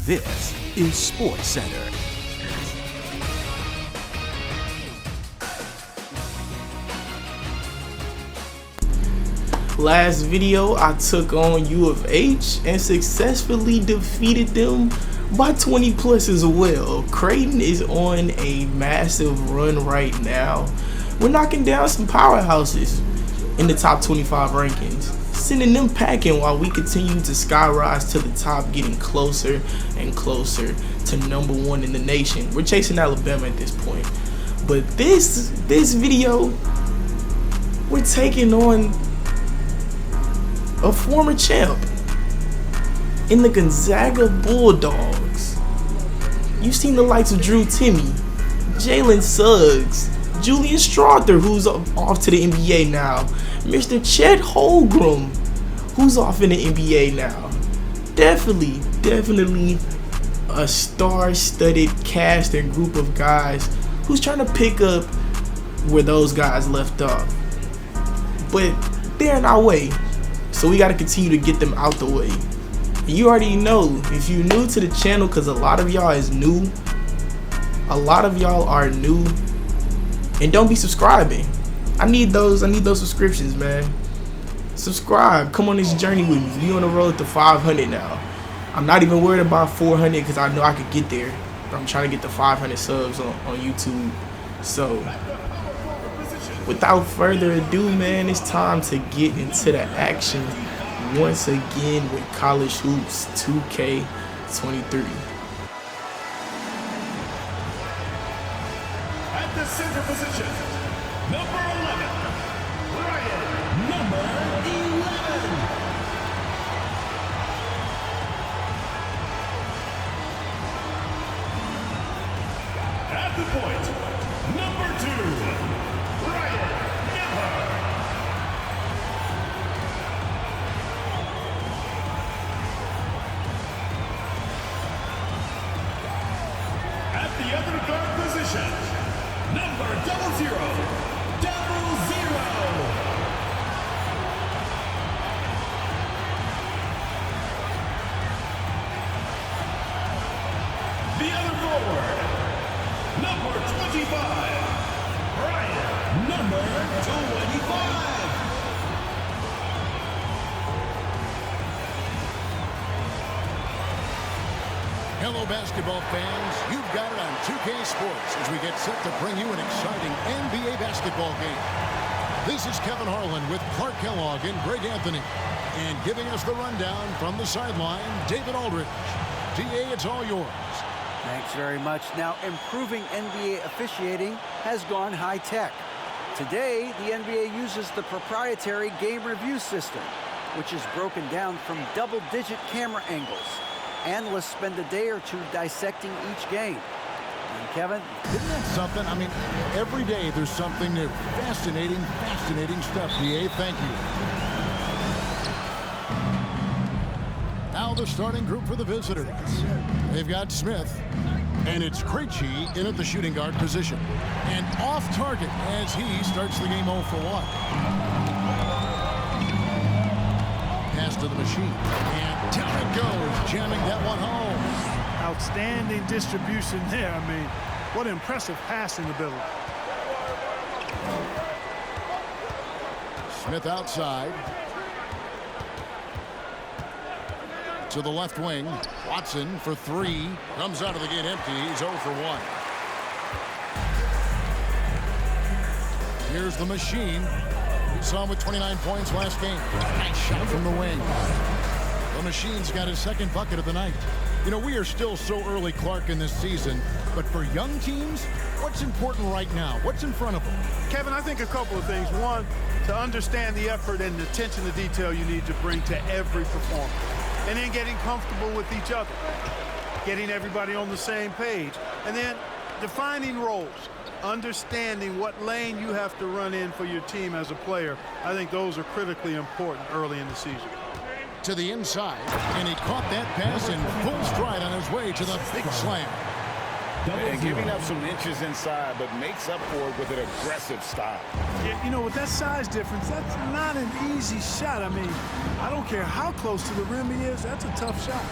This is Sports Center. Last video, I took on U of H and successfully defeated them by 20 plus as well. Creighton is on a massive run right now. We're knocking down some powerhouses in the top 25 rankings, sending them packing while we continue to skyrise to the top, getting closer and closer to #1 in the nation. We're chasing Alabama at this point. But this video, we're taking on a former champ in the Gonzaga Bulldogs. You've seen the likes of Drew Timme, Jalen Suggs, Julian Strawther, who's off to the NBA now, Mr. Chet Holmgren, who's off in the NBA now. Definitely a star-studded cast and group of guys who's trying to pick up where those guys left off. But they're in our way, so we got to continue to get them out the way. You already know, if you're new to the channel, because a lot of y'all are new and don't be subscribing. I need those subscriptions, man. Subscribe, come on this journey with me. We on the road to 500 now. I'm not even worried about 400 because I know I could get there. But I'm trying to get the 500 subs on YouTube. So without further ado, man, it's time to get into the action once again with College Hoops 2K23. At the center position, number 11, Ryan, number 11. At the point, number 2, Ryan, number. At the other guard position, number 00. The other forward, number 25, Ryan, number 25. Hello, basketball fans. You've got it on 2K Sports as we get set to bring you an exciting NBA basketball game. This is Kevin Harlan with Clark Kellogg and Greg Anthony. And giving us the rundown from the sideline, David Aldridge. DA, it's all yours. Thanks very much. Now, improving NBA officiating has gone high-tech. Today, the NBA uses the proprietary game review system, which is broken down from double-digit camera angles. Analysts spend a day or two dissecting each game. And Kevin? Isn't that something? I mean, every day there's something new. Fascinating stuff, DA. Thank you. Now the starting group for the visitors. They've got Smith, and it's Krejci in at the shooting guard position. And off target as he starts the game 0 for 1. Pass to the machine. And down it goes, jamming that one home. Outstanding distribution there. I mean, what impressive passing ability. Smith outside. To the left wing. Watson for 3. Comes out of the gate empty. He's 0 for 1. Here's the machine. We saw him with 29 points last game. Nice shot from the wing. The machine's got his second bucket of the night. You know, we are still so early, Clark, in this season. But for young teams, what's important right now? What's in front of them? Kevin, I think a couple of things. One, to understand the effort and the attention to detail you need to bring to every performance. And then getting comfortable with each other. Getting everybody on the same page. And then defining roles. Understanding what lane you have to run in for your team as a player. I think those are critically important early in the season. To the inside, and he caught that pass in full stride on his way to the big slam. And giving up some inches inside, but makes up for it with an aggressive style. Yeah, you know, with that size difference, that's not an easy shot. I mean, I don't care how close to the rim he is, that's a tough shot.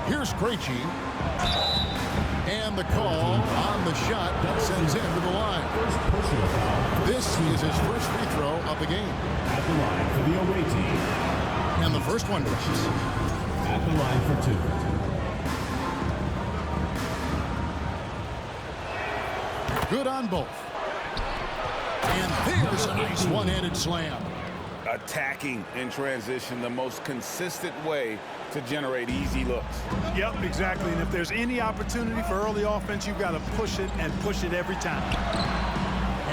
Here's Krejci. And the call on the shot that sends him to the line. This is his first free throw of the game. At the line for the away team. And the first one goes. At the line for 2. Good on both. And there's a nice one-handed slam. Attacking in transition, the most consistent way to generate easy looks. Yep, exactly. And if there's any opportunity for early offense, you've got to push it and push it every time.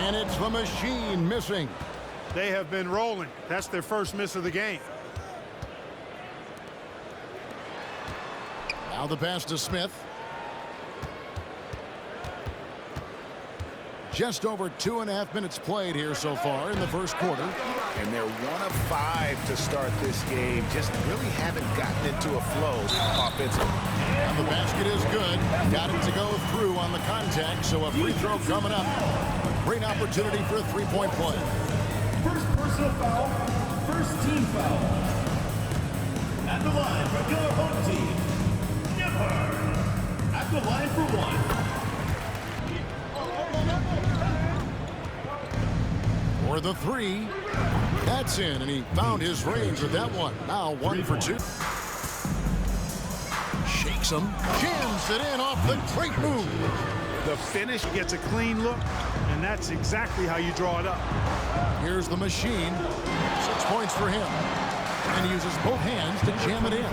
And it's the machine missing. They have been rolling. That's their first miss of the game. Now the pass to Smith. Just over 2.5 minutes played here so far in the first quarter. And they're 1 of 5 to start this game. Just really haven't gotten into a flow offensively. And the basket is good. Got it to go through on the contact, so a free throw coming up. A great opportunity for a three-point play. First personal foul, first team foul. At the line for your home team, Never. At the line for 1. For the three. That's in, and he found his range with that one. Now 1 for 2. Shakes him. Jams it in off the great move. The finish gets a clean look, and that's exactly how you draw it up. Here's the machine. 6 points for him. And he uses both hands to jam it in.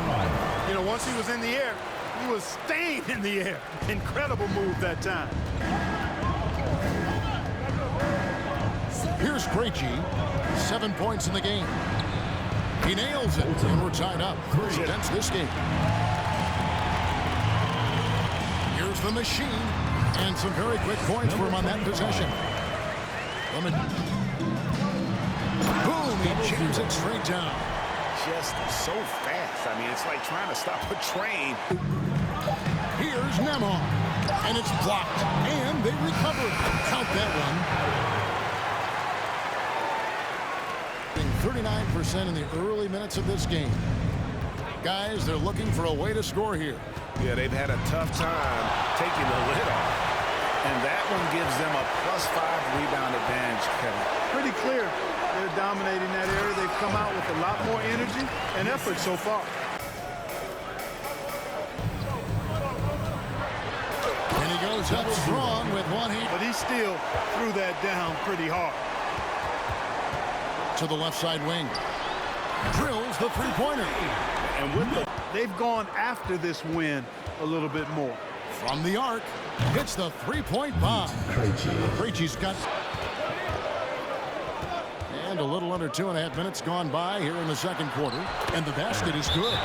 You know, once he was in the air, he was staying in the air. Incredible move that time. Here's Krejci. 7 points in the game. He nails it, and we're tied up. That's this game. Here's the machine, and some very quick points for him on that possession. Boom, he jams it straight down. Just so fast. I mean, it's like trying to stop a train. Here's Nemar, and it's blocked, and they recover. Count that one. 39% in the early minutes of this game. Guys, they're looking for a way to score here. Yeah, they've had a tough time taking the lid off. And that one gives them a +5 rebound advantage, Kevin. Pretty clear. They're dominating that area. They've come out with a lot more energy and effort so far. And he goes up strong with one hand. But he still threw that down pretty hard. To the left side wing. Drills the three-pointer. And with they've gone after this win a little bit more. From the arc, hits the three-point bomb. Krejci's got... And a little under 2.5 minutes gone by here in the second quarter. And the basket is good.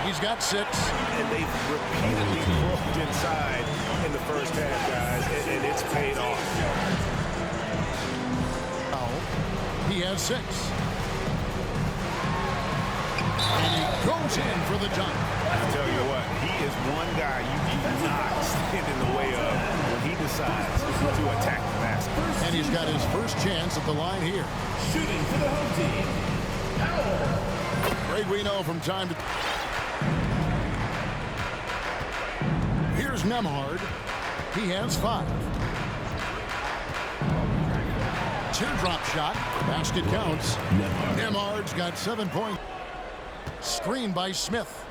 He's got 6. And they've repeatedly broke inside in the first half, guys, and it's paid off. He has 6. And he goes in for the dunk. I tell you what, he is one guy you do not stand in the way of when he decides to attack the basket. And he's got his first chance at the line here. Shooting for the home team, Howard. Greg, we know from time to... Here's Nemhard. He has 5. Teardrop shot. Basket counts. Nemhard's got 7 points. Screened by Smith.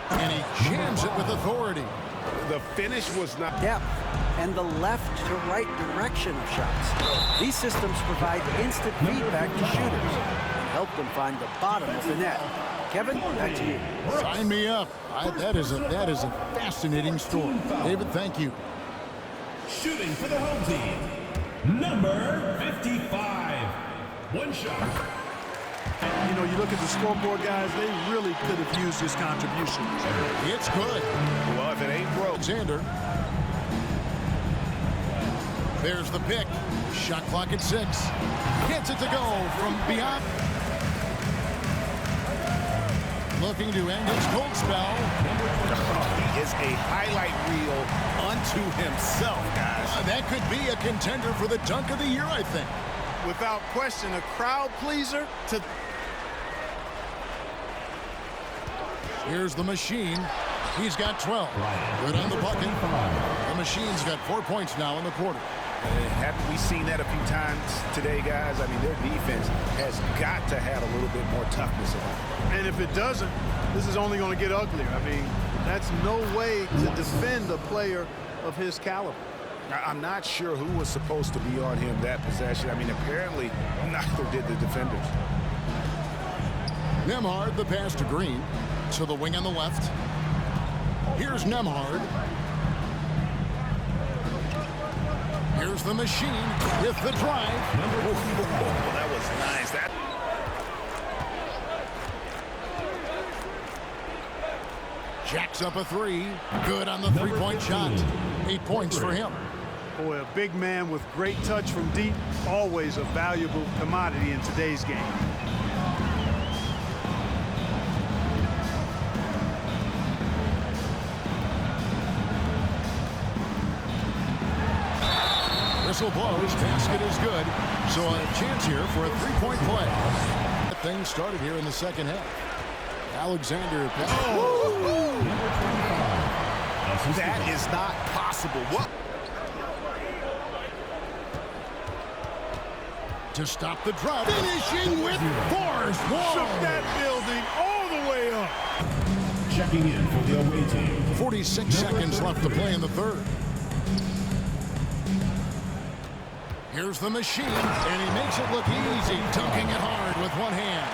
And he jams it with authority. The finish was not... Depth and the left to right direction of shots. These systems provide instant feedback to shooters and help them find the bottom of the net. Kevin, back to you. Sign me up. That is a fascinating story. David, thank you. Shooting for the home team, number 55. One shot. You know, you look at the scoreboard, guys, they really could have used his contribution. It's good. Well, if it ain't broke. Alexander. There's the pick. Shot clock at 6. Gets it to go from beyond. Looking to end his cold spell. He is a highlight reel unto himself, guys. That could be a contender for the dunk of the year, I think. Without question, a crowd pleaser to... Here's the machine. He's got 12. Good on the bucket. The machine's got 4 points now in the quarter. Haven't we seen that a few times today, guys? I mean, their defense has got to have a little bit more toughness about it. And if it doesn't, this is only going to get uglier. I mean, that's no way to defend a player of his caliber. I'm not sure who was supposed to be on him that possession. I mean, apparently neither did the defenders. Nembhard, the pass to Green. To the wing on the left. Here's Nembhard. Here's the machine with the drive. Oh, that was nice. Jacks up a three. Good on the three-point shot. 8 points for him. Boy, a big man with great touch from deep, always a valuable commodity in today's game. Whistle blows. Basket is good. So a chance here for a three-point play. Things started here in the second half. Alexander. Oh. That is not possible. What? To stop the drop. Finishing with force. Shook that building all the way up. Checking in for the away team. 46 seconds left to play in the third. Here's the machine, and he makes it look easy, dunking it hard with one hand.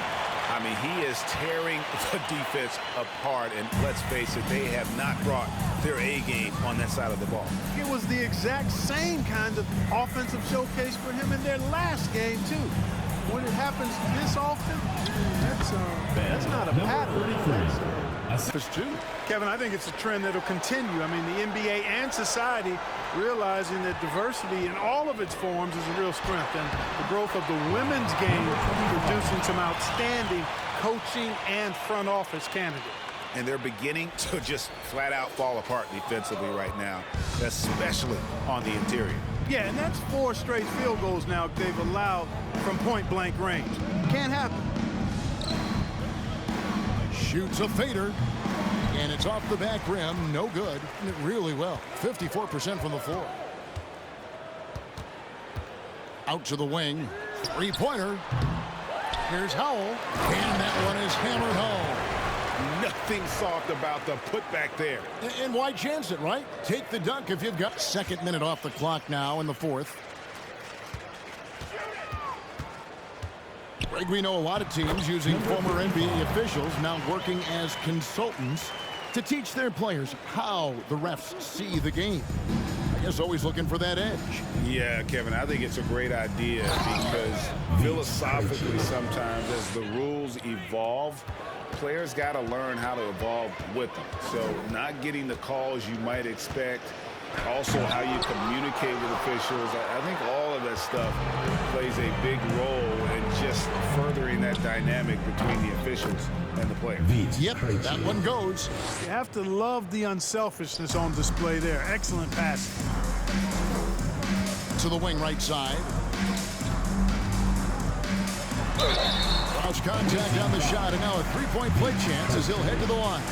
I mean, he is tearing the defense apart, and let's face it, they have not brought their A game on that side of the ball. It was the exact same kind of offensive showcase for him in their last game, too. When it happens this often, that's not a pattern. That's two. Kevin, I think it's a trend that'll continue. I mean, the NBA and society realizing that diversity in all of its forms is a real strength, and the growth of the women's game producing some outstanding coaching and front office candidates. And they're beginning to just flat out fall apart defensively right now, especially on the interior. Yeah, and that's 4 straight field goals now they've allowed from point-blank range. Can't happen. Shoots a fader, and it's off the back rim. No good. Really well. 54% from the floor. Out to the wing. Three-pointer. Here's Howell, and that one is hammered home. Nothing soft about the putback there. And why chance it, right? Take the dunk if you've got. Second minute off the clock now in the fourth. Greg, we know a lot of teams using former NBA officials now working as consultants to teach their players how the refs see the game. I guess always looking for that edge. Yeah, Kevin, I think it's a great idea because philosophically sometimes as the rules evolve, players got to learn how to evolve with them. So not getting the calls you might expect, also how you communicate with officials. I think all of that stuff plays a big role in just furthering that dynamic between the officials and the players. Yep, that one goes. You have to love the unselfishness on display there. Excellent pass. To the wing right side. Cross contact on the shot, and now a three-point play chance as he'll head to the line.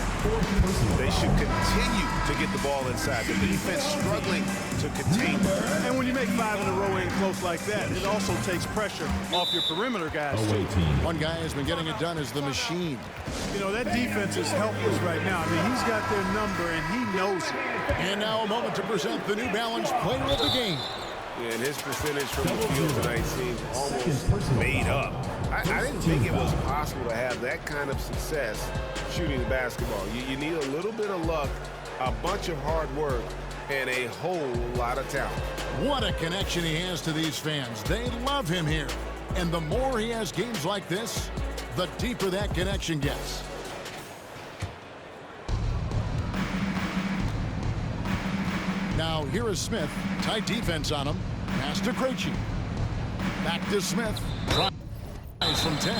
They should continue to get the ball inside. The defense struggling to contain them. And when you make 5 in a row in close like that, it also takes pressure off your perimeter guys, too. One guy has been getting it done as the machine. You know, that defense is helpless right now. I mean, he's got their number, and he knows it. And now a moment to present the New Balance Player of the Game. Yeah, and his percentage from the field tonight seems almost made up. I didn't think it was possible to have that kind of success shooting the basketball. You need a little bit of luck, a bunch of hard work, and a whole lot of talent. What a connection he has to these fans. They love him here. And the more he has games like this, the deeper that connection gets. Now here is Smith. Tight defense on him. Pass to CREIGHTON. Back to Smith. From 10,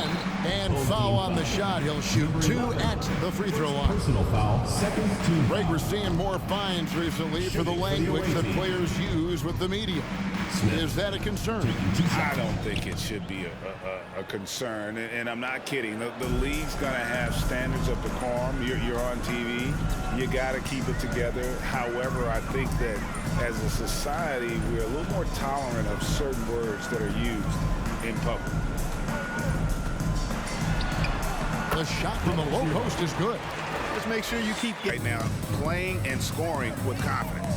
and foul on the shot. He'll shoot 2 at the free throw line. Personal foul, second team. Greg, we're seeing more fines recently for the language that players use with the media. Is that a concern? I don't think it should be a concern, and I'm not kidding. The league's going to have standards of decorum. You're on TV. You got to keep it together. However, I think that as a society, we're a little more tolerant of certain words that are used in public. The shot from the low post is good. Just make sure you keep Right now, playing and scoring with confidence.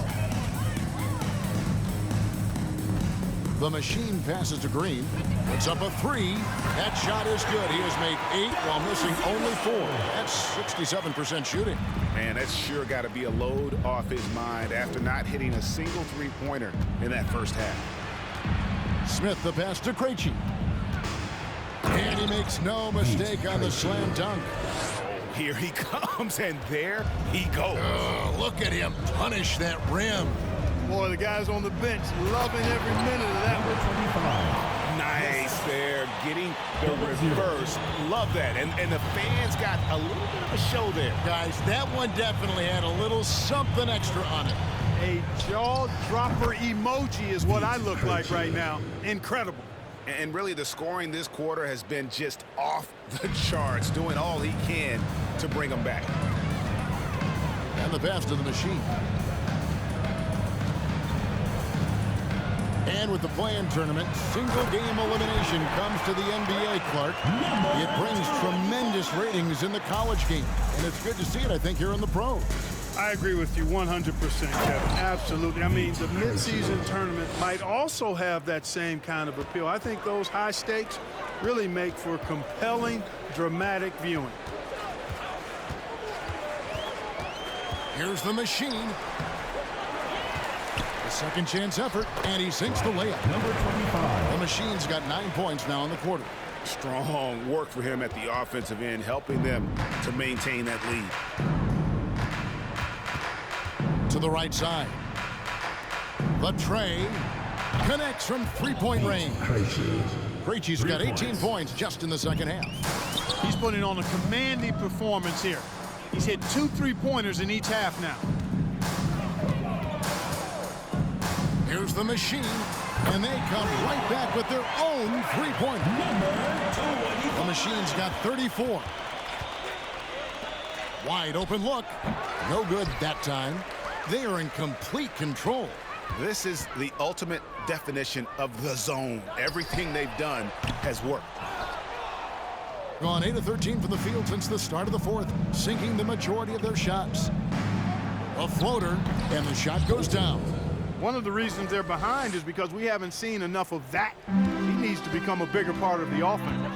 The machine passes to Green. Puts up a 3. That shot is good. He has made 8 while missing only 4. That's 67% shooting. Man, that's sure got to be a load off his mind after not hitting a single three-pointer in that first half. Smith the pass to CREIGHTON. And he makes no mistake on the slam dunk. Here he comes, and there he goes. Look at him punish that rim. Boy, the guys on the bench loving every minute of that one. Nice there, getting the reverse. Love that. And the fans got a little bit of a show there. Guys, that one definitely had a little something extra on it. A jaw-dropper emoji is what I look like right now. Incredible. And really, the scoring this quarter has been just off the charts, doing all he can to bring them back. And the pass to the machine. And with the play-in tournament, single-game elimination comes to the NBA, Clark. It brings tremendous ratings in the college game. And it's good to see it, I think, here in the pros. I agree with you 100%, Kevin. Absolutely. I mean, the midseason tournament might also have that same kind of appeal. I think those high stakes really make for compelling, dramatic viewing. Here's the machine. A second chance effort, and he sinks the layup. Number 25. The machine's got 9 points now in the quarter. Strong work for him at the offensive end, helping them to maintain that lead. To the right side. The tray connects from three-point range. Krejci's got 18 points just in the second half. He's putting on a commanding performance here. He's hit 2 3-pointers in each half now. Here's the machine, and they come right back with their own three-pointer. The machine's got 34. Wide open look. No good that time. They are in complete control. This is the ultimate definition of the zone. Everything they've done has worked. Gone 8 of 13 from the field since the start of the fourth, sinking the majority of their shots. A floater, and the shot goes down. One of the reasons they're behind is because we haven't seen enough of that. He needs to become a bigger part of the offense.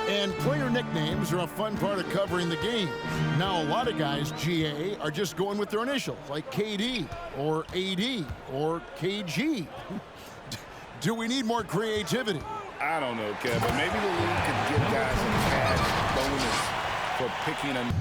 And player nicknames are a fun part of covering the game. Now, a lot of guys, GA, are just going with their initials, like KD, or AD, or KG. Do we need more creativity? I don't know, Kev, but maybe the league could give guys a cash bonus for picking them.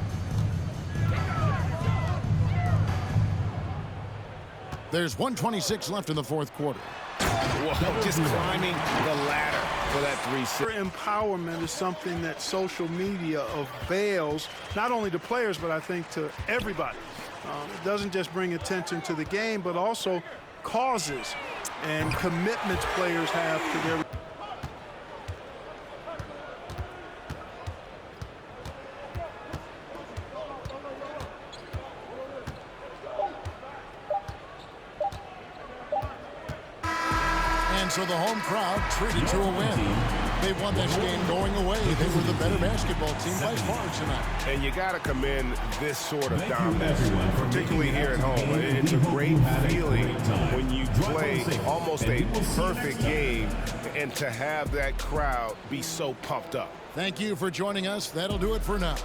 There's 1:26 left in the fourth quarter. Whoa, just climbing the ladder for that 3-6. Empowerment is something that social media avails not only to players, but I think to everybody. It doesn't just bring attention to the game, but also causes and commitments players have to their. And so the home crowd treated to a win. They won this game going away. They were the better basketball team by far tonight. And you got to commend this sort of dominance, particularly here at home. It's a great feeling when you play almost a perfect game and to have that crowd be so pumped up. Thank you for joining us. That'll do it for now.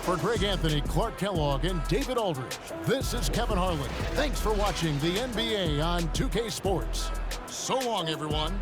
For Greg Anthony, Clark Kellogg, and David Aldridge, this is Kevin Harlan. Thanks for watching the NBA on 2K Sports. So long, everyone.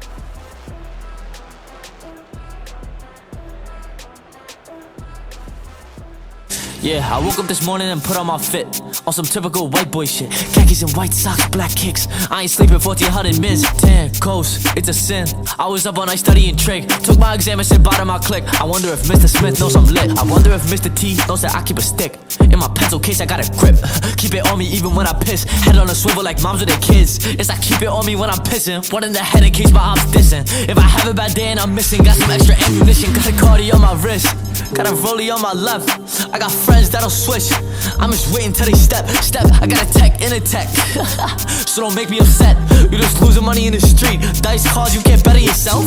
Yeah, I woke up this morning and put on my fit. on some typical white boy shit. Khakis and white socks, black kicks. I ain't sleeping 1400 mins. 10 coast, it's a sin. I was up all night studying trig. Took my exam and said bottom my click. I wonder if Mr. Smith knows I'm lit. I wonder if Mr. T knows that I keep a stick. In my pencil case I got a grip. Keep it on me even when I piss. Head on a swivel like moms with their kids. It's I keep it on me when I'm pissing. One in the head in case my ops dissing. If I have a bad day and I'm missing, got some extra ammunition. Got a cardi on my wrist, got a rollie on my left. I got friends that'll switch. I'm just waiting till they step. I got a tech in a tech. So don't make me upset. You just losing money in the street. Dice cards, you can't bet on yourself.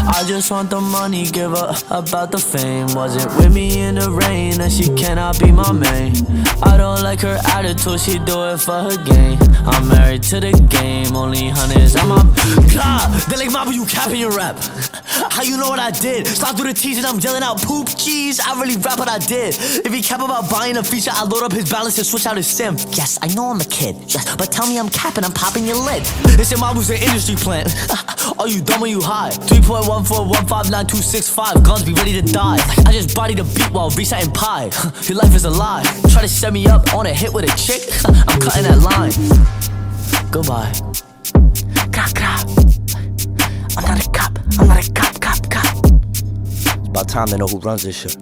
I just want the money, give her about the fame. Wasn't with me in the rain, and she cannot be my main. I don't like her attitude, she do it for her gain. I'm married to the game, only hundreds on my God, they like Mama, you capping your rap. How you know what I did? Slide through the teasers, I'm yelling out poop cheese. I really rap what I did. If he cap about buying a feature, I load up his balance and switch out his sim. Yes, I know I'm a kid, yes, but tell me I'm capping, I'm popping your lid. This in Mabu's an industry plant. Are you dumb or you high? 3.14159265, guns be ready to die. I just body the beat while resetting pie. Your life is a lie. Try to set me up on a hit with a chick. I'm cutting that line. Goodbye. I'm not a cop. It's about time they know who runs this shit.